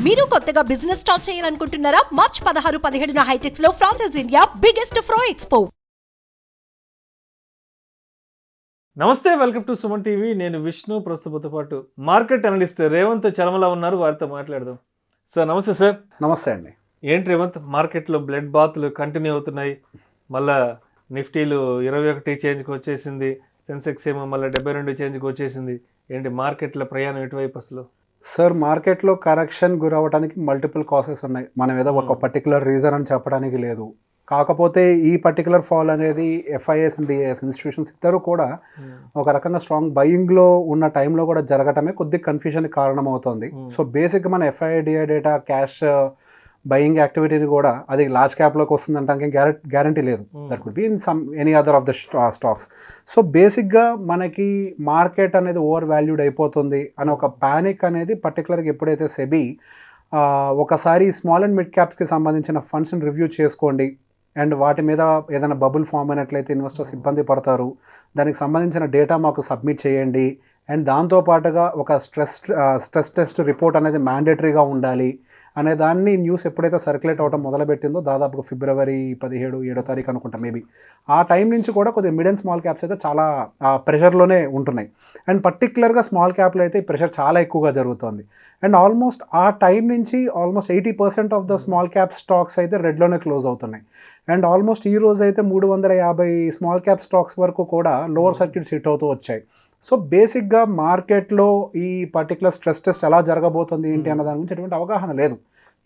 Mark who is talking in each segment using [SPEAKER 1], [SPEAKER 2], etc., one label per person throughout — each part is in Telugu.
[SPEAKER 1] మీరు కొత్తగా బిజినెస్ స్టార్ట్ చేయాలనుకుంటున్నారా? మార్చ్ 16-17 హైటెక్స్ లో ఫ్రాన్సెస్ ఇండియా బిగ్గెస్ట్ ఫ్రో ఎక్స్పో.
[SPEAKER 2] నమస్తే, వెల్కమ్ టు సుమన్ టీవీ. నేను విష్ణు. ప్రస్తుతంతో పాటు మార్కెట్ అనలిస్ట్ రేవంత్ చలమల ఉన్నారు. వారితో మాట్లాడదాం. సార్ నమస్తే. సార్
[SPEAKER 3] నమస్తే అండి.
[SPEAKER 2] ఏంటి రేవంత్, మార్కెట్లో బ్లడ్ బాత్లు కంటిన్యూ అవుతున్నాయి. మళ్ళా నిఫ్టీలు 21 చేంజ్కి వచ్చేసింది, సెన్సెక్స్ ఏమో మళ్ళీ 72 చేంజ్కి వచ్చేసింది. ఏంటి మార్కెట్లో ప్రయాణం ఎటువైపు అసలు?
[SPEAKER 3] సార్, మార్కెట్లో కరెక్షన్ గురవడానికి మల్టిపుల్ కాసెస్ ఉన్నాయి. మనం ఏదో ఒక పర్టికులర్ రీజన్ అని చెప్పడానికి లేదు. కాకపోతే ఈ పర్టికులర్ ఫాల్ అనేది ఎఫ్ఐఎస్ అండ్ డిఐఎస్ ఇన్స్టిట్యూషన్స్ ఇద్దరు కూడా ఒక రకంగా స్ట్రాంగ్ బయింగ్లో ఉన్న టైంలో కూడా జరగటమే కొద్దిగా కన్ఫ్యూజన్కి కారణం అవుతుంది. సో బేసిక్గా మన FII DI data cash buying యాక్టివిటీని కూడా అది లార్జ్ క్యాప్లోకి వస్తుంది అంటే గ్యారంటీ లేదు. That could be in some any other of the stocks. So బేసిక్గా మనకి మార్కెట్ అనేది ఓవర్ వాల్యూడ్ అయిపోతుంది అని ఒక ప్యానిక్ అనేది పర్టికులర్గా ఎప్పుడైతే సెబీ ఒకసారి స్మాల్ అండ్ మిడ్ క్యాప్స్కి సంబంధించిన ఫండ్స్ని రివ్యూ చేసుకోండి అండ్ వాటి మీద ఏదైనా బబుల్ ఫామ్ అయినట్లయితే ఇన్వెస్టర్స్ ఇబ్బంది పడతారు, దానికి సంబంధించిన డేటా మాకు సబ్మిట్ చేయండి అండ్ దాంతోపాటుగా ఒక స్ట్రెస్ టెస్ట్ రిపోర్ట్ అనేది మ్యాండేటరీగా ఉండాలి అనే దాన్ని న్యూస్ ఎప్పుడైతే సర్క్యులేట్ అవ్వడం మొదలుపెట్టిందో దాదాపుగా ఫిబ్రవరి 17-7 తారీఖు అనుకుంటా మేబీ, ఆ టైం నుంచి కూడా కొద్దిగా మిడ్ అండ్ స్మాల్ క్యాప్స్ అయితే చాలా ప్రెషర్లోనే ఉంటున్నాయి. అండ్ పర్టికులర్గా స్మాల్ క్యాప్లో అయితే ఈ ప్రెషర్ చాలా ఎక్కువగా జరుగుతుంది. అండ్ ఆల్మోస్ట్ ఆ టైం నుంచి almost 80% of the small cap stocks అయితే రెడ్లోనే క్లోజ్ అవుతున్నాయి. అండ్ ఆల్మోస్ట్ ఈ రోజు అయితే 350 స్మాల్ క్యాప్ స్టాక్స్ వరకు కూడా లోవర్ సర్క్యూట్స్ హిట్ అవుతూ వచ్చాయి. సో బేసిక్గా మార్కెట్లో ఈ పర్టికులర్ స్ట్రెస్ టెస్ట్ ఎలా జరగబోతుంది ఏంటి అన్న దాని గురించి ఎటువంటి అవగాహన లేదు.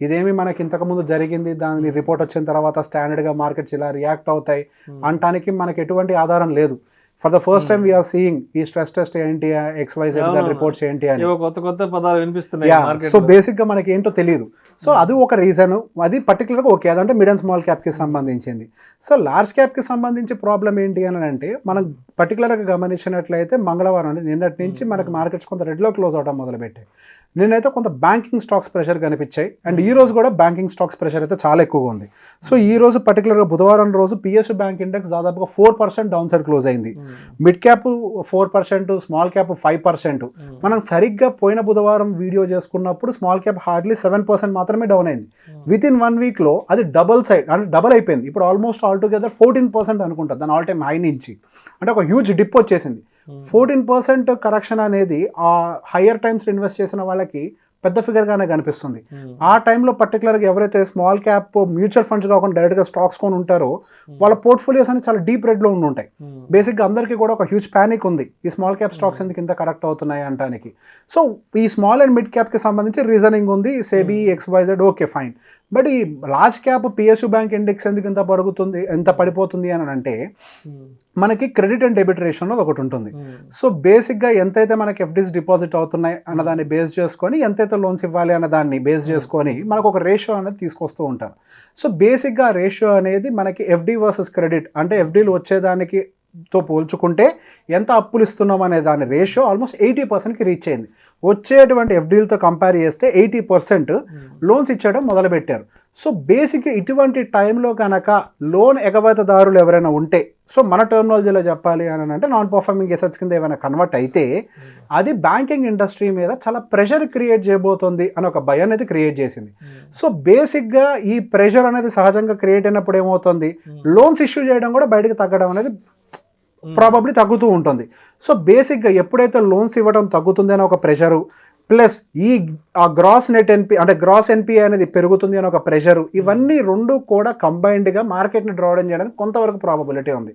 [SPEAKER 3] ఇదేమి మనకి ఇంతకుముందు జరిగింది, దాని రిపోర్ట్ వచ్చిన తర్వాత స్టాండర్డ్గా మార్కెట్స్ ఇలా రియాక్ట్ అవుతాయి అనటానికి మనకి ఎటువంటి ఆధారం లేదు. For the first time we are seeing ఈ స్ట్రెస్ టెస్ట్ ఏంటి, XYZ రిపోర్ట్స్ ఏంటి అని
[SPEAKER 2] కొత్త పదాలు వినిపిస్తున్నాయి.
[SPEAKER 3] సో బేసిక్గా మనకి ఏంటో తెలియదు. సో అది ఒక రీజన్, అది పర్టికులర్గా ఓకే, అదంటే మిడ్ అండ్ స్మాల్ క్యాప్కి సంబంధించింది. సో లార్జ్ క్యాప్కి సంబంధించి ప్రాబ్లం ఏంటి అని అంటే మనం పర్టికులర్గా గమనించినట్లయితే మంగళవారం అంటే నిన్నటి నుంచి మనకి మార్కెట్స్ కొంత రెడ్లో క్లోజ్ అవడం మొదలుపెట్టాయి. నిన్నైతే కొంత బ్యాంకింగ్ స్టాక్స్ ప్రెషర్ కనిపించాయి అండ్ ఈ రోజు కూడా బ్యాంకింగ్ స్టాక్స్ ప్రెషర్ అయితే చాలా ఎక్కువగా ఉంది. సో ఈ రోజు పర్టికులర్గా బుధవారం రోజు PSU బ్యాంక్ ఇండెక్స్ దాదాపుగా 4% డౌన్ సైడ్ క్లోజ్ అయింది. Mid cap 4%, small cap 5%. మనం సరిగ్గా పోయిన బుధవారం వీడియో చేసుకున్నప్పుడు స్మాల్ క్యాప్ హార్డ్లీ 7% మాత్రమే డౌన్ అయింది. విత్ ఇన్ 1 వీక్లో అది డబల్ అయిపోయింది. ఇప్పుడు ఆల్మోస్ట్ ఆల్ టుగెదర్ 14% అనుకుంటా దాని ఆల్ టైమ్ హై నుంచి, అంటే ఒక హ్యూజ్ డిప్ వచ్చేసింది. 14% కరెక్షన్ అనేది ఆ హయ్యర్ టైమ్స్ ఇన్వెస్ట్ చేసిన వాళ్ళకి పెద్ద ఫిగర్గానే కనిపిస్తుంది. ఆ టైంలో పర్టికులర్గా ఎవరైతే స్మాల్ క్యాప్ మ్యూచువల్ ఫండ్స్ కాకుండా డైరెక్ట్గా స్టాక్స్ కొని ఉంటారో వాళ్ళ పోర్ట్ఫోలియోస్ అనేది చాలా డీప్ రెడ్లో ఉంటాయి. బేసిక్గా అందరికీ కూడా ఒక హ్యూజ్ ప్యానిక్ ఉంది ఈ స్మాల్ క్యాప్ స్టాక్స్ ఎందుకు ఇంత కరెక్ట్ అవుతున్నాయి అంటానికి. సో ఈ స్మాల్ అండ్ మిడ్ క్యాప్కి సంబంధించి రీజనింగ్ ఉంది, SEBI XYZ okay fine. But ఈ large cap PSU bank index ఎందుకు ఎంత పడిపోతుంది అని అంటే మనకి క్రెడిట్ అండ్ డెబిట్ రేషియో అనేది ఒకటి ఉంటుంది. సో బేసిక్గా ఎంతైతే మనకి FDs డిపాజిట్ అవుతున్నాయి అన్న దాన్ని బేస్ చేసుకొని, ఎంతైతే లోన్స్ ఇవ్వాలి అన్న దాన్ని బేస్ చేసుకొని మనకు ఒక రేషియో అనేది తీసుకొస్తూ ఉంటారు. సో బేసిక్గా రేషియో అనేది మనకి FD వర్సెస్ క్రెడిట్, అంటే FDలు వచ్చేదానికి తో పోల్చుకుంటే ఎంత అప్పులు ఇస్తున్నాం అనే దాని రేషియో ఆల్మోస్ట్ 80%కి రీచ్ అయింది. వచ్చేటువంటి FDలతో కంపేర్ చేస్తే 80% లోన్స్ ఇచ్చేయడం మొదలుపెట్టారు. సో బేసిక్గా ఇటువంటి టైంలో కనుక లోన్ ఎగవేతదారులు ఎవరైనా ఉంటే, సో మన టర్మినాలజీలో చెప్పాలి అని అంటే నాన్ పర్ఫార్మింగ్ అసెట్స్ కింద ఏమైనా కన్వర్ట్ అయితే అది బ్యాంకింగ్ ఇండస్ట్రీ మీద చాలా ప్రెషర్ క్రియేట్ చేయబోతుంది అని ఒక భయం అనేది క్రియేట్ చేసింది. సో బేసిక్గా ఈ ప్రెషర్ అనేది సహజంగా క్రియేట్ అయినప్పుడు ఏమవుతుంది, లోన్స్ ఇష్యూ చేయడం కూడా బయటకు తగ్గడం అనేది ప్రాబబ్లీ తగ్గుతూ ఉంటుంది. సో బేసిక్గా ఎప్పుడైతే లోన్స్ ఇవ్వడం తగ్గుతుంది అని ఒక ప్రెషరు, ప్లస్ ఈ గ్రాస్ నెట్ NPA అంటే గ్రాస్ NPA అనేది పెరుగుతుంది అని ఒక ప్రెషరు, ఇవన్నీ రెండు కూడా కంబైన్డ్గా మార్కెట్ని డ్రాడౌన్ చేయడానికి కొంతవరకు ప్రాబబిలిటీ ఉంది.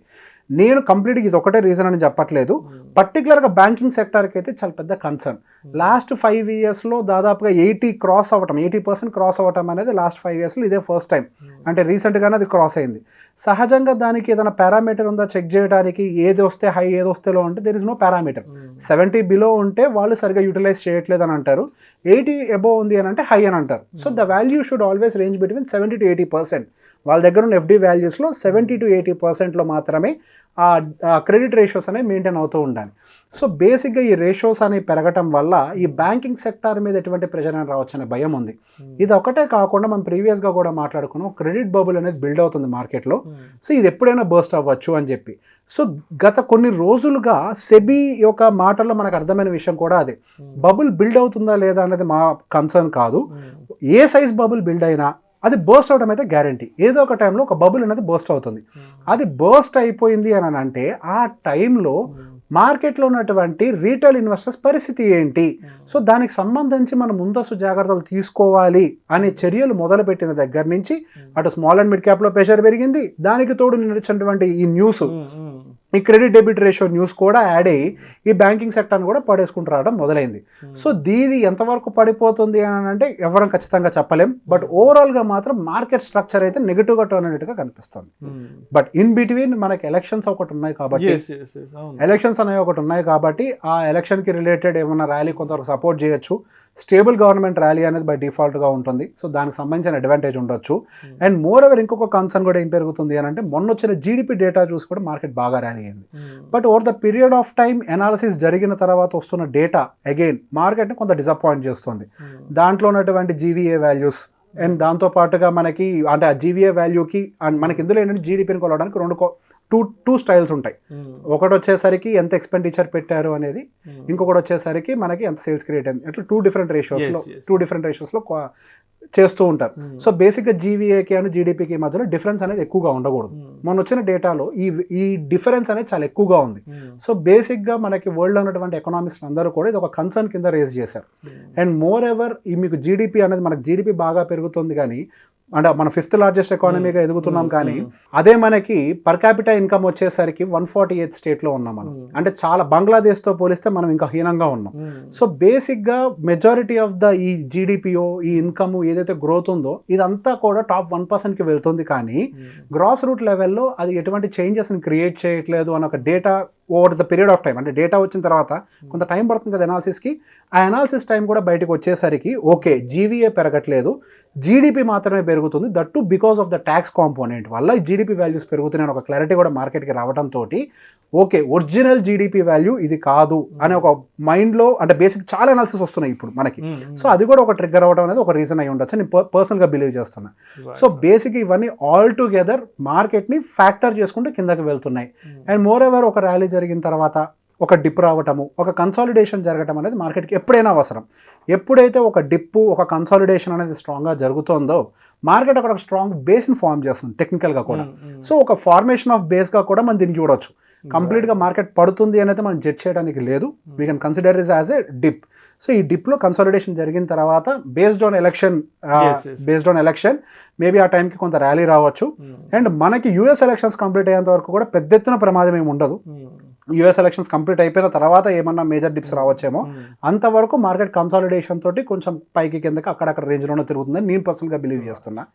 [SPEAKER 3] నేను కంప్లీట్గా ఇది ఒకటే రీజన్ అని చెప్పట్లేదు. పర్టికులర్గా బ్యాంకింగ్ సెక్టర్కి అయితే చాలా పెద్ద కన్సర్న్. లాస్ట్ 5 ఇయర్స్లో దాదాపుగా 80% క్రాస్ అవ్వటం అనేది లాస్ట్ 5 ఇయర్స్లో ఇదే ఫస్ట్ టైం. అంటే రీసెంట్గానే అది క్రాస్ అయింది. సహజంగా దానికి ఏదైనా పారామీటర్ ఉందా చెక్ చేయడానికి, ఏది వస్తే హై ఏది వస్తే లో అంటే there is no parameter. 70 below ఉంటే వాళ్ళు సరిగా యూటిలైజ్ చేయట్లేదు అని అంటారు, 80 అబోవ్ ఉంది అని అంటే హై అని అంటారు. So the value should always range between 70 to 80%. వాళ్ళ దగ్గర ఉన్న FD వాల్యూస్లో 70 to 80%లో మాత్రమే ఆ క్రెడిట్ రేషియోస్ అనేవి మెయింటైన్ అవుతూ ఉండాలి. సో బేసిక్గా ఈ రేషియోస్ అనేవి పెరగటం వల్ల ఈ బ్యాంకింగ్ సెక్టార్ మీద ఎటువంటి ప్రెషర్ అని రావచ్చు అనే భయం ఉంది. ఇది ఒకటే కాకుండా మనం ప్రీవియస్గా కూడా మాట్లాడుకున్నాం, క్రెడిట్ బబుల్ అనేది బిల్డ్ అవుతుంది మార్కెట్లో. సో ఇది ఎప్పుడైనా బర్స్ట్ అవ్వచ్చు అని చెప్పి. సో గత కొన్ని రోజులుగా సెబీ యొక్క మాటల్లో మనకు అర్థమైన విషయం కూడా అదే. బబుల్ బిల్డ్ అవుతుందా లేదా అనేది మా కన్సర్న్ కాదు. ఏ సైజ్ బబుల్ బిల్డ్ అయినా అది బర్స్ట్ అవడం అయితే గ్యారంటీ. ఏదో ఒక టైంలో ఒక బబుల్ అనేది బర్స్ట్ అవుతుంది. అది బర్స్ట్ అయిపోయింది అని అంటే ఆ టైంలో మార్కెట్లో ఉన్నటువంటి రీటైల్ ఇన్వెస్టర్స్ పరిస్థితి ఏంటి? సో దానికి సంబంధించి మనం ముందస్తు జాగ్రత్తలు తీసుకోవాలి అనే చర్యలు మొదలుపెట్టిన దగ్గర నుంచి అటు స్మాల్ అండ్ మిడ్ క్యాప్లో ప్రెషర్ పెరిగింది. దానికి తోడు నడిచినటువంటి ఈ న్యూస్, ఈ క్రెడిట్ డెబిట్ రేషియో న్యూస్ కూడా యాడ్ అయ్యి ఈ బ్యాంకింగ్ సెక్టర్ని కూడా పడేసుకుంటూ రావడం మొదలైంది. సో దీది ఎంతవరకు పడిపోతుంది అని అంటే ఎవరం ఖచ్చితంగా చెప్పలేం. బట్ ఓవరాల్గా మాత్రం మార్కెట్ స్ట్రక్చర్ అయితే నెగిటివ్గా టర్న్ అయినట్టుగా కనిపిస్తుంది. బట్ ఇన్ బిట్వీన్ మనకి ఎలక్షన్స్ ఒకటి ఉన్నాయి కాబట్టి ఎలక్షన్స్ అనేవి ఒకటి ఉన్నాయి కాబట్టి ఆ ఎలక్షన్కి రిలేటెడ్ ఏమైనా ర్యాలీ కొంతవరకు సపోర్ట్ చేయొచ్చు. స్టేబుల్ గవర్నమెంట్ ర్యాలీ అనేది బై డిఫాల్ట్గా ఉంటుంది. సో దానికి సంబంధించిన అడ్వాంటేజ్ ఉండొచ్చు. అండ్ మోర్ ఎవర్ ఇంకొక కన్సర్న్ కూడా ఏం పెరుగుతుంది అని అంటే మొన్న వచ్చిన జీడిపి డేటా చూసి కూడా మార్కెట్ బాగా ర్యాలీ అయింది. But over the period of time analysis జరిగిన తర్వాత వస్తున్న డేటా అగైన్ మార్కెట్ని కొంత డిసప్పాయింట్ చేస్తుంది. దాంట్లో ఉన్నటువంటి జీవీఏ వాల్యూస్ అండ్ దాంతో పాటుగా మనకి అంటే ఆ జీవీఏ వాల్యూకి అండ్ మనకి ఇందులో ఏంటంటే జీడిపిని కొలవడానికి టూ స్టైల్స్ ఉంటాయి. ఒకటి వచ్చేసరికి ఎంత ఎక్స్పెండిచర్ పెట్టారు అనేది, ఇంకొకటి వచ్చేసరికి మనకి ఎంత సేల్స్ క్రియేట్ అయింది. అట్లా టూ డిఫరెంట్ రేషియోస్లో చేస్తూ ఉంటారు. సో బేసిక్గా జీవీఏకి అండ్ జీడిపికి మధ్యలో డిఫరెన్స్ అనేది ఎక్కువగా ఉండకూడదు. మొన్న వచ్చిన డేటాలో ఈ డిఫరెన్స్ అనేది చాలా ఎక్కువగా ఉంది. సో బేసిక్గా మనకి వరల్డ్లో ఉన్నటువంటి ఎకనామిక్స్ అందరూ కూడా ఇది ఒక కన్సర్న్ కింద రేజ్ చేశారు. అండ్ మోర్ ఎవర్ ఈ మీకు జీడిపి అనేది మనకి జీడిపి బాగా పెరుగుతుంది కానీ అంటే మన 5th లార్జెస్ట్ ఎకానమీగా ఎదుగుతున్నాం కానీ అదే మనకి పర్ క్యాపిటా ఇన్కమ్ వచ్చేసరికి 148th స్టేట్లో ఉన్నాం మనం. అంటే చాలా బంగ్లాదేశ్తో పోలిస్తే మనం ఇంకా హీనంగా ఉన్నాం. సో బేసిక్గా మెజారిటీ ఆఫ్ ద ఈ జీడిపిఓ ఈ ఇన్కమ్ ఏదైతే గ్రోత్ ఉందో ఇదంతా కూడా టాప్ 1%కి వెళ్తుంది కానీ గ్రాస్ రూట్ లెవెల్లో అది ఎటువంటి చేంజెస్ని క్రియేట్ చేయట్లేదు అని ఒక data over the period of time, అంటే డేటా వచ్చిన తర్వాత కొంత టైం పడుతుంది కదా అనాలిసిస్కి. ఆ అనాలిసిస్ టైం కూడా బయటకు వచ్చేసరికి ఓకే జీవీఏ పెరగట్లేదు, జీడిపి మాత్రమే పెరుగుతుంది. That to because of the tax component వల్ల ఈ జీడిపి వాల్యూస్ పెరుగుతున్నాయని ఒక క్లారిటీ కూడా మార్కెట్కి రావడంతో ఓకే ఒరిజినల్ జీడిపి వాల్యూ ఇది కాదు అనే ఒక మైండ్లో అంటే బేసిక్ చాలా అనాలిసిస్ వస్తున్నాయి ఇప్పుడు మనకి. సో అది కూడా ఒక ట్రిగ్గర్ అవ్వడం అనేది ఒక రీజన్ అయి ఉండొచ్చు నేను పర్సనల్గా బిలీవ్ చేస్తున్నా. సో బేసిక్ ఇవన్నీ ఆల్ టుగెదర్ మార్కెట్ని ఫ్యాక్టర్ చేసుకుంటూ కిందకి వెళ్తున్నాయి. అండ్ మోర్ ఎవర్ ఒక ర్యాలీ జరిగిన తర్వాత ఒక డిప్ రావటము, ఒక కన్సాలిడేషన్ జరగటం అనేది మార్కెట్కి ఎప్పుడైనా అవసరం. ఎప్పుడైతే ఒక డిప్పు ఒక కన్సాలిడేషన్ అనేది స్ట్రాంగ్గా జరుగుతుందో మార్కెట్ అక్కడ ఒక స్ట్రాంగ్ బేస్ని ఫార్మ్ చేస్తుంది టెక్నికల్గా కూడా. సో ఒక ఫార్మేషన్ ఆఫ్ బేస్గా కూడా మనం దీన్ని చూడొచ్చు. కంప్లీట్గా మార్కెట్ పడుతుంది అనేది మనం జడ్జ్ చేయడానికి లేదు. We can consider is as a dip. So ఈ డిప్లో కన్సాలిడేషన్ జరిగిన తర్వాత బేస్డ్ ఆన్ ఎలక్షన్ మేబీ ఆ టైంకి కొంత ర్యాలీ రావచ్చు. అండ్ మనకి యూఎస్ ఎలక్షన్స్ కంప్లీట్ అయ్యేంత వరకు కూడా పెద్ద ఎత్తున ప్రమాదం ఏమి ఉండదు. యూఎస్ ఎలక్షన్స్ కంప్లీట్ అయిపోయిన తర్వాత ఏమన్నా మేజర్ డిప్స్ రావచ్చేమో. అంతవరకు మార్కెట్ కన్సాలిడేషన్ తోటి కొంచెం పైకి కిందకి అక్కడక్కడ రేంజ్లోనే తిరుగుతుందని నేను పర్సనల్గా బిలీవ్ చేస్తున్నా.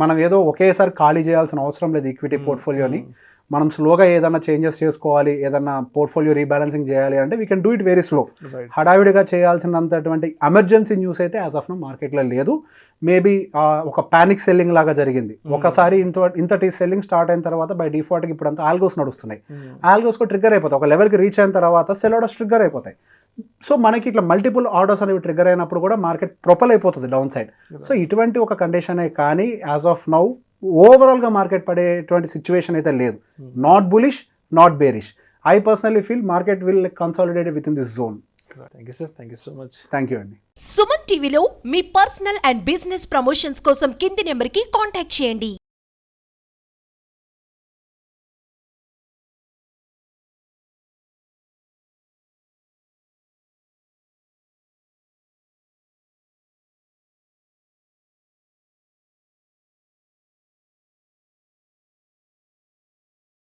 [SPEAKER 3] మనం ఏదో ఒకేసారి ఖాళీ చేయాల్సిన అవసరం లేదు ఈక్విటీ పోర్ట్ఫోలియోని. మనం స్లోగా ఏదైనా చేంజెస్ చేసుకోవాలి, ఏదన్నా పోర్ట్ఫోలియో రీబ్యాలెన్సింగ్ చేయాలి అంటే we can do it very slow. హడావిడిగా చేయాల్సినంతటువంటి ఎమర్జెన్సీ న్యూస్ అయితే యాజ్ ఆఫ్ నో మార్కెట్లో లేదు. మేబీ ఒక ప్యానిక్ సెల్లింగ్ లాగా జరిగింది. ఒకసారి ఇంతటి సెల్లింగ్ స్టార్ట్ అయిన తర్వాత బై డిఫాల్ట్కి ఇప్పుడు అంతా ఆల్గోస్ నడుస్తున్నాయి. ఆల్గోస్కు ట్రిగ్గర్ అయిపోతాయి. ఒక లెవెల్కి రీచ్ అయిన తర్వాత సెల్ ఆర్డర్స్ ట్రిగ్గర్ అయిపోతాయి. సో మనకి ఇట్లా మల్టిపుల్ ఆర్డర్స్ అనేవి ట్రిగ్గర్ అయినప్పుడు కూడా మార్కెట్ ప్రొపల్ అయిపోతుంది డౌన్ సైడ్. సో ఇటువంటి ఒక కండిషనే కానీ యాజ్ ఆఫ్ నౌ ఓవరాల్గా మార్కెట్ పడేటువంటి సిచ్యువేషన్ అయితే లేదు. Not bullish, not bearish. I personally feel market will consolidate with in this zone.
[SPEAKER 2] Thank you sir, thank you so much.
[SPEAKER 3] Thank you అండి.
[SPEAKER 1] సుమన్ టీవీలో మీ పర్సనల్ అండ్ బిజినెస్ ప్రమోషన్స్ కోసం కింది నెంబర్కి కాంటాక్ట్ చేయండి.